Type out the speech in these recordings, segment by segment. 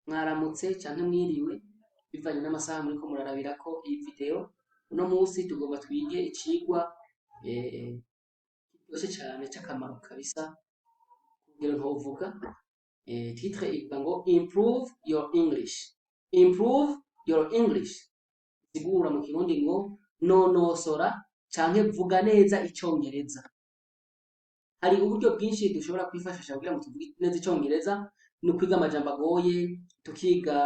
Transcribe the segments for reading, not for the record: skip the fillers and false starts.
mwaramutse canke mwiriwe bivanye n'amasaha muriko murarabirako iyi video. Uno musi tugomba twige icigwa kiryoshe cane c'akamaro kabisa kugero ntovuga. Titre ivuga ngo improve your English. Improve your English sigura mu kirundi ngo nonosora canke vuga neza icongereza. Hari uburyo bwinshi dushobora kwifashisha kugira ngo tuvuge neza icongereza, ni ukwiga amajambo agoye, tukiga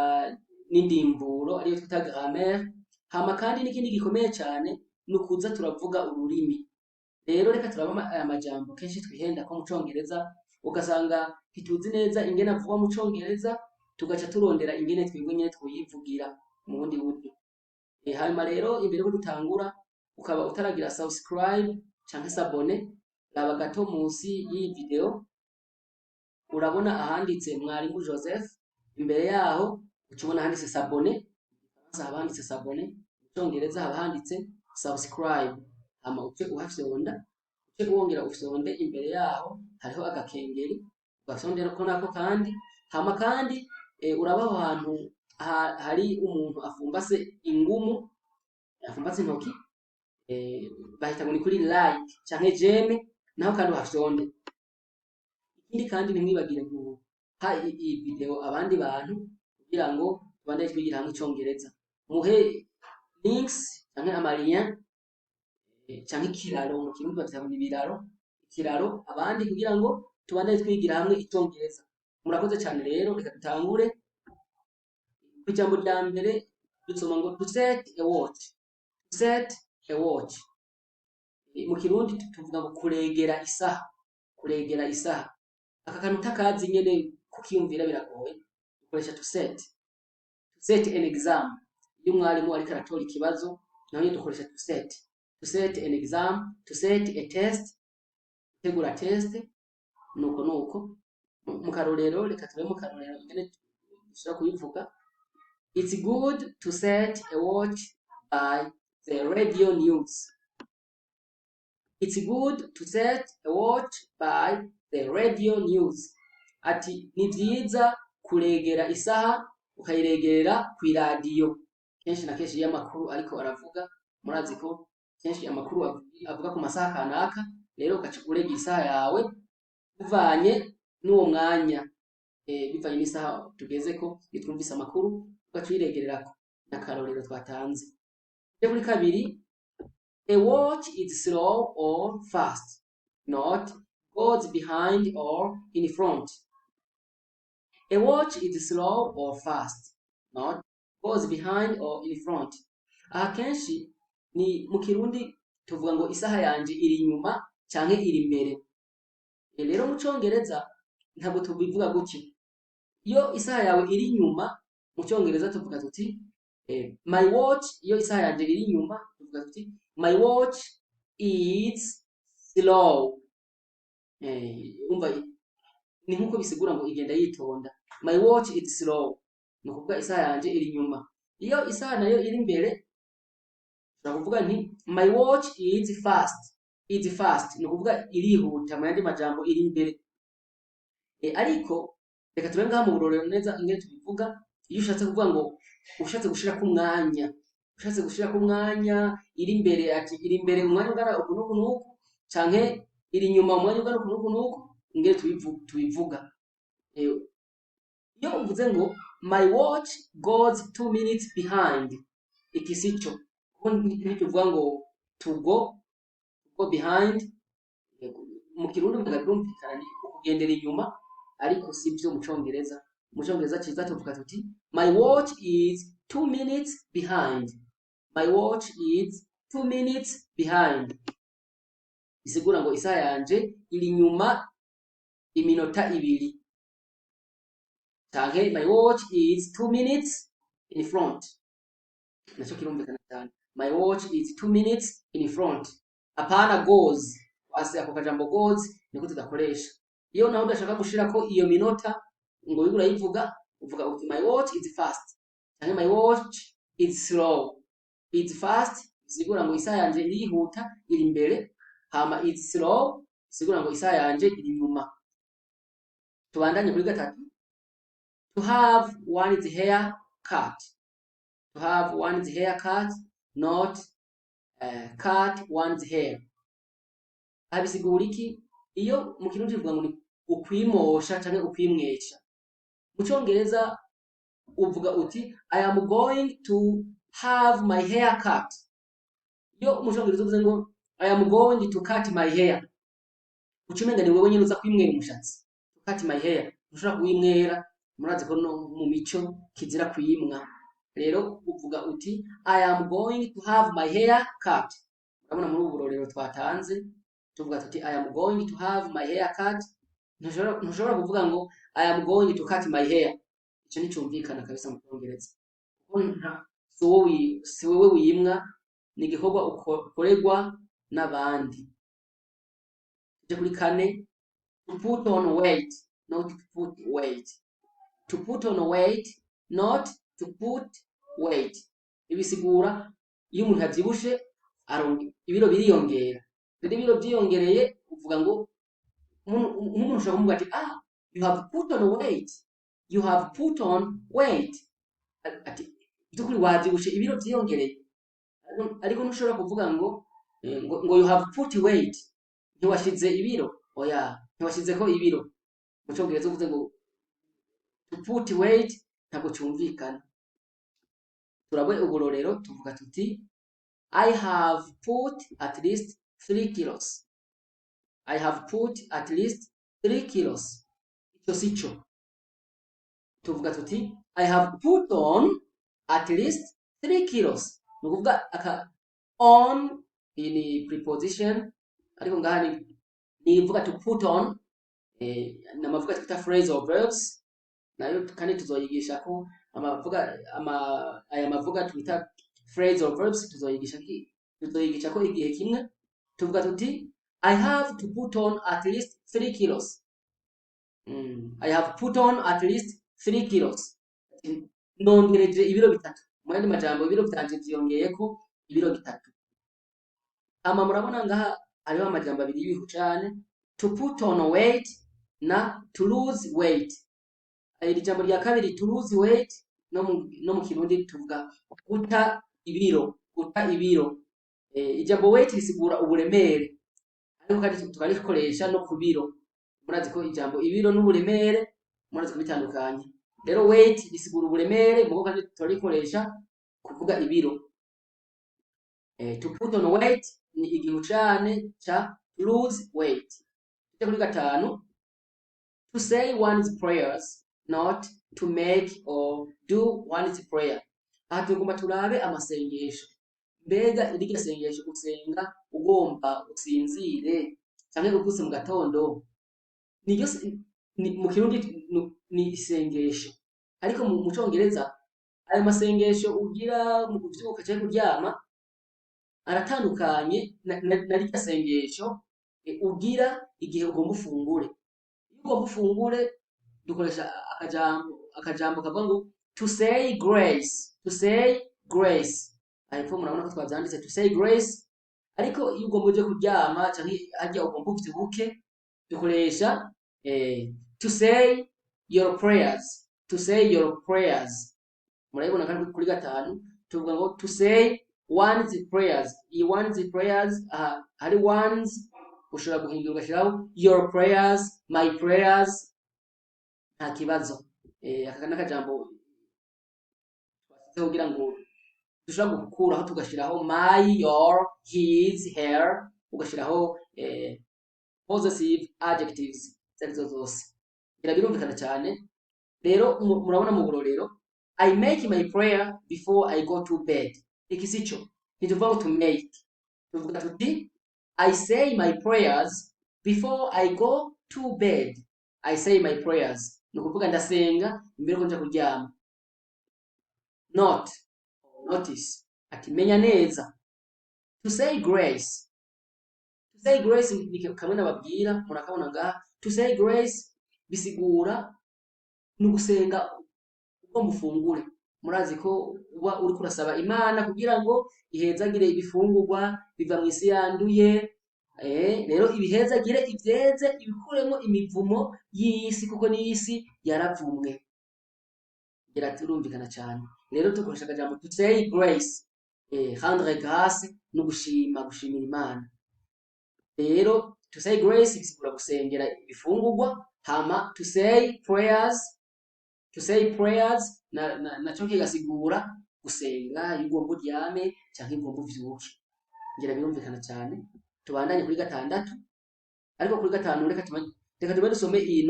n'indimburo ariyo twita grammaire. Hama kandi n'ikindi gikomeye cane ni ukuza turavuga ururimi. Rero reka turaba aya majambo kenshi twihenda ko mu congereza, ugasanga ntituzi neza ingene avugwa mu congereza, tugaca turondera ingene twebwe nyene twoyivugira mu bundi buryo. Hanyuma rero imbere ko dutangura, ukaba utaragira subscribe canke s'abonner, raba gato musi y'iyi video urabona ahanditse Mwarimu Joseph. Imbere yaho ucubona handitse s'abonner, haba handitse s'abonner, mu congereza haba handitse subscribe. Hama uce uhafyonda, uce wongera ufyonde, imbere yaho hariho agakengeri ugafyondera ko nako kandi. Hama kandi uraba aho hantu hari umuntu afumbase ingumu, afumbase intoki, bahita ngo ni kuri like canke j'aime, naho kandi uhafyonde. Ikindi kandi ntimwibagire guha iyi video abandi bantu kugira ngo tubandanye twigira hamwe icongereza. Muhe links canke amalien canke ikiraro, mu kirundi bavyita ngo ibiraro, ikiraro abandi kugira ngo tubandanye twigira hamwe icongereza. Murakoze cane rero, reka dutangure. Ijambo rya mbere dusoma ngo to set a watch. To set a watch. Mu kirundi tuvuga ngo kuregera isaha. Kuregera isaha. Aka kantu takazi nyene kukiyumvira biragoye. Dukoresha to set. To set an exam. Iyo umwarimu ariko aratora ikibazo, naho nyene dukoresha to set. To set an exam, to set a test, gutegura test, nuko. Mu karorero, reka tube mu karorero ingene dushobora kubivuga. It's good to set a watch by the radio news. It's good to set a watch by the radio news. Ati ni vyiza kuregera isaha ukayiregera kw'iradiyo. Kenshi na kenshi iyo amakuru ariko aravuga, murazi ko kenshi amakuru avuga ku masaha kanaka, rero ugaca urega isaha yawe bivanye n'uwo mwanya, bivanye n'isaha tugezeko twumvise amakuru, ugaca uyiregererako. N'akarorero twatanze. Kuri kabiri, a watch is slow or fast, not goes behind or in front. A watch is slow or fast, not goes behind or in front. Aha kenshi ni mu kirundi tuvuga ngo isaha yanje iri inyuma canke iri imbere. Rero mu congereza ntabwo tubivuga gutyo. Iyo isaha yawe iri inyuma mu congereza tuvuga tuti my watch. Iyo isaha yanje iri inyuma tuvuga tuti my watch is slow. Umva ni nkuko bisigura ngo igenda yitonda. My watch is slow, ni ukuvuga isaha yanje iri inyuma. Iyo isaha nayo iri imbere turavuga nti my watch is fast. Is fast ni ukuvuga irihuta, mu yandi majambo iri imbere. Ariko reka tube ngaha mu burorero neza ingene tubivuga. Iyo ushatse kuvuga ngo ushatse gushirako umwanya, iri imbere, ati iri imbere umwanya ungana uku n'uku n'uku, canke iri inyuma umwanya ungana uku n'uku n'uku, ingene tubivuga. Iyo uvuze ngo my watch goes 2 minutes behind, iki sico. Kuko ntituvuga ngo to go behind. Mu kirundi mvuga birumvikana ni kugendera inyuma, ariko sivyo mu congereza. Mu congereza ciza tuvuga tuti my watch is 2 minutes behind. My watch is 2 minutes behind. Bisigura ngo isaha yanje iri inyuma iminota 2. Canke my watch is 2 minutes in front. Naco kirumvikana cyane. My watch is 2 minutes in front. Apana goes. Wase ako kajambo goes niko tudakoresha. Iyo naho udashaka gushirako iyo minota ngo wiga urayivuga, uvuga uti my watch is fast canke my watch is slow. Is fast bisigura ngo isaha yanje irihuta iri imbere, hama is slow bisigura ngo isaha yanje iri inyuma. Tubandanye kuri gatatu. To have one's hair cut. To have one's hair cut, not cut one's hair. Abisigura iki? Iyo mu kirundi bivuga ngo ni ukwimosha canke ukwimwesha. Mu Congereza uvuga uti I am going to have my hair cut. Iyo mu Congereza uvuze ngo I am going to cut my hair, ucumenga ni wewe nyene uza kwimwera umushatsi. To cut my hair, ushobora kuwimwera, murazi ko no mu mico kizira kwimwa. Rero uvuga uti I am going to have my hair cut. Urabona muri ubu rero twatanze tuvuga tuti I am going to have my hair cut. Ntushobora kuvuga ngo I am going to cut my hair. Ico ni cumvikana kabisa mu Congereza. Si wewe wimwa, ni igikorwa ukorerwa n'abandi. Tuje kuri kane, to put on weight, not to put weight. To put on weight, not to put weight. Ibisigura iyo umuntu avyibushe ibiro biriyongera. Rero ibiro vyiyongereye uvuga ngo umuntu ushobora kumuvuga ati you have put on weight. You have put on weight. Ati byukuri wavyibushe ibiro vyiyongereye. Ariko ntushobora kuvuga ngo you have put weight. Ntiwashize ibiro. Oya, ntiwashizeko ibiro. Mu Congereza uvuze ngo to put weight ntabwo cyumvikana. Turabwe uburorero tuvuga tuti I have put at least 3 kilos. I have put at least 3 kilos. Ico sico. Tuvuga tuti I have put on at least 3 kilos. Nukuvuga on in preposition, ariko ngaha nivuga to put on namavuga twita phrasal verbs, nayo kandi tuzoyigisha ko aya mavuga twita phrasal verbs tuzoyigisha ko igihe kimwe. Tuvuga tuti I have to put on at least 3 kilos. I have put on at least 3 kilos. Nongereje ibiro bitatu. Mu yandi majambo ibiro byanje vyongeyeko ibiro bitatu. Murabona ngaha hariho amajambo abiri y'ibihu cane, to put on weight na to lose weight. Iri jambo rya kabiri to lose weight no mu Kirundi tuvuga guta ibiro. Ijambo weight risigura uburemere, ariko kandi tukarikoresha no ku biro. Murazi ko ijambo ibiro n'uburemere murazi ko bitandukanye. Rero weight risigura uburemere, mugo kandi turikoresha kuvuga ibiro. To put on weight ni igihu cane ca lose weight. Tuje kuri gatanu, to say one's prayers, not to make or do one's prayer. Aha tugomba turabe amasengesho. Mbega iryo sengesho usenga ugomba usinzire canke uvutse mu gatondo, niryo mu Kirundi ni isengesho. Ariko mu Congereza ayo masengesho ugira mu kuvyuka canke kuryama aratandukanye na rya sengesho ugira igihe ugomba ufungure. Iyo ugomba ufungure dukoresha akajambo kavuga ngo to say grace. To say grace. Ariko murabona ko twavyanditse to say grace. Ariko iyo ugomba uje kuryama canke harya ugomba uvyuke dukoresha to say your prayers. To say your prayers. Murabona kandi kuri gatanu tuvuga ngo to say one's prayers. One's prayers hari one's ushobora guhindura ugashiraho your prayers, my prayers, nta kibazo. Aka n'akajambo twasizeho kugira ngo dushobora gukuraho tugashiraho my, your, his, her, ugashiraho possessive adjectives zarizo zose. Birumvikana cyane. Rero murabona mu burorero I make my prayer before I go to bed. Iki sico ntituvuga to make, tuvuga tuti I say my prayers before I go to bed. I say my prayers nukuvuga ndasenga imbere ko nja kuryama. Not, notice, ati menya neza. To say grace. To say grace ni kamwe nababwira murakabona ngaha. To say grace bisigura nugusenga uko mufungure. Murazi ko uba uri kurasaba Imana kugira ngo ihezagire ibifungurwa biva mu isi yanduye. Rero ibihezagire ivyeze ibikuremo imivumo y'isi, kuko n'isi yaravumwe. ngira turumvikana cyane. Rero dukoresha akajambo to say grace, rendre grâce no gushimira Imana. Rero to say grace bisigura gusengera ibifungurwa, hama to say prayers naco kigasigura gusenga igomba uryame canke igomba uvyuke. Ngira birumvikana cyane. Tubandanye kuri gatandatu, ariko kuri gatanu reka tuba dusome iyi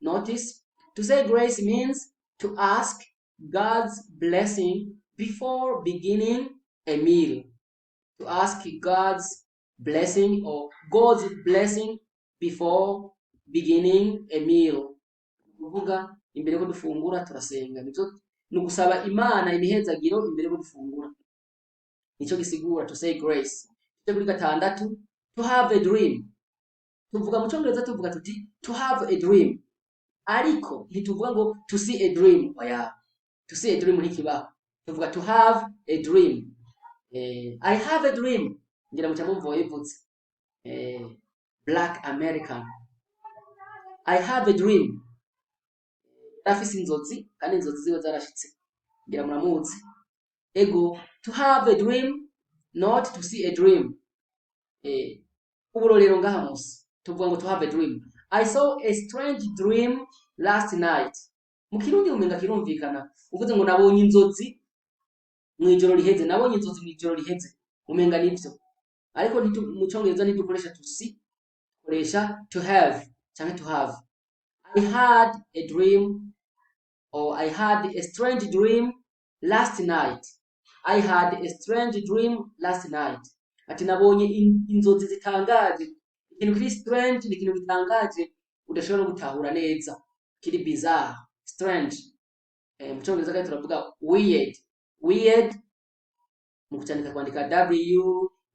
notice. To say grace means to ask God's blessing before beginning a meal. To ask God's blessing or God's blessing before beginning a meal. Kuvuga imbere ko dufungura turasenga, ni gusaba Imana imihezagiro imbere ko dufungura. Nico gisigura to say grace. Kuri gatandatu, to have a dream. Tuvuga mu Cyongereza tuvuga tuti to have a dream, ariko ntituvuga ngo to see a dream. Oya, to see a dream ntikibaho, tuvuga to have a dream. I have a dream, ngira mu cyamumvo yivutse Black American. I have a dream, afise inzozi kandi inzozi ziwe zarashitse, ngira muramuzi. Ego, to have a dream, not to see a dream. Uburorero ngaha munsi tuvuga ngo to have a dream. I saw a strange dream last night. Mu Kirundi umenga kirumvikana, uvuze ngo nabonye inzozi mwijoro riheze, nabonye inzozi mwijoro riheze, umenga nivyo. Ariko mu Cyongereza ntidukoresha to see, dukoresha to have cyangwa to have. I had a dream, or I had a strange dream last night. I had a strange dream last night. Ati nabonye inzozi zitangaje. Ikintu kiri strange ni ikintu gitangaje udashobora gutahura neza, kiri bizarre, strange. Mu Cyongereza kandi turavuga weird. Weird mu kucyandika kwandika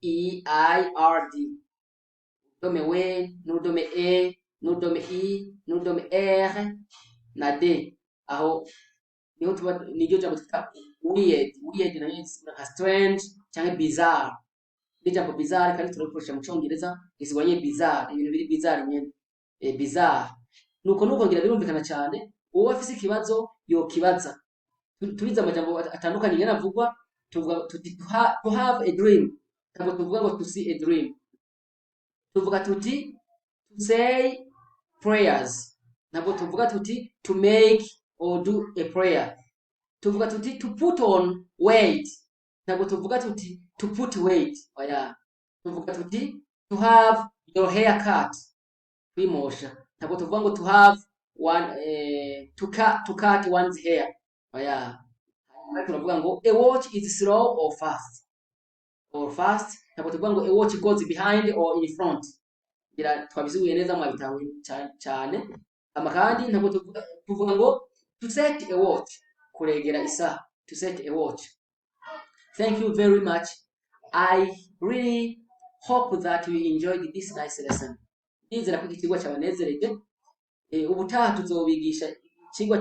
WEIRD. Udome we n'udome e n'udome i n'udome r na d, aho niho tuba niryo jambo twita weird. Weird na nka strange cyangwa bizarre. Ijambo bizarre kandi turabikoresha mu Cyongereza gisigwanye bizarre, ibintu biri bizarre nyene. Bizarre nuko ngira birumvikana cyane. Uwo afise ikibazo yo kibaza. Turiza amajambo atandukanye yanavugwa, tuvuga tuti to have a dream, ntabwo tuvuga ngo to see a dream. Tuvuga tuti to say prayers, ntabwo tuvuga tuti to make or do a prayer. Tuvuga tuti to put on weight, ntabwo tuvuga tuti to put weight. Oya, tuvuga tuti to have your hair cut, kwimosha. Ntabwo tuvuga ngo to have one to cut one's hair. Oya, tunavuga ngo a watch is slow or fast. Ntabwo tuvuga ngo a watch goes behind or in front. Ngira twabisubiye neza mu bitawe cyane. Amakandi ntabwo tuvuga ngo to set a watch, kuregera isaha, to set a watch. Thank you very much. I really hope that you enjoyed this nice lesson. Nizera ko ikigwa cyabanezereje. Ubutaha tuzobigisha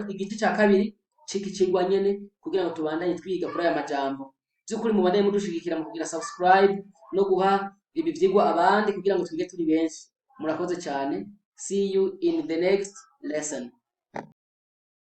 igice cya kabiri ciki kigwa nyene kugira ngo tubandanye twiga kuri aya majambo. Byukuri mu bane mudushigikira mu kugira subscribe no guha ibi vyigwa abandi kugira ngo twige turi benshi. Murakoze cyane. See you in the next lesson.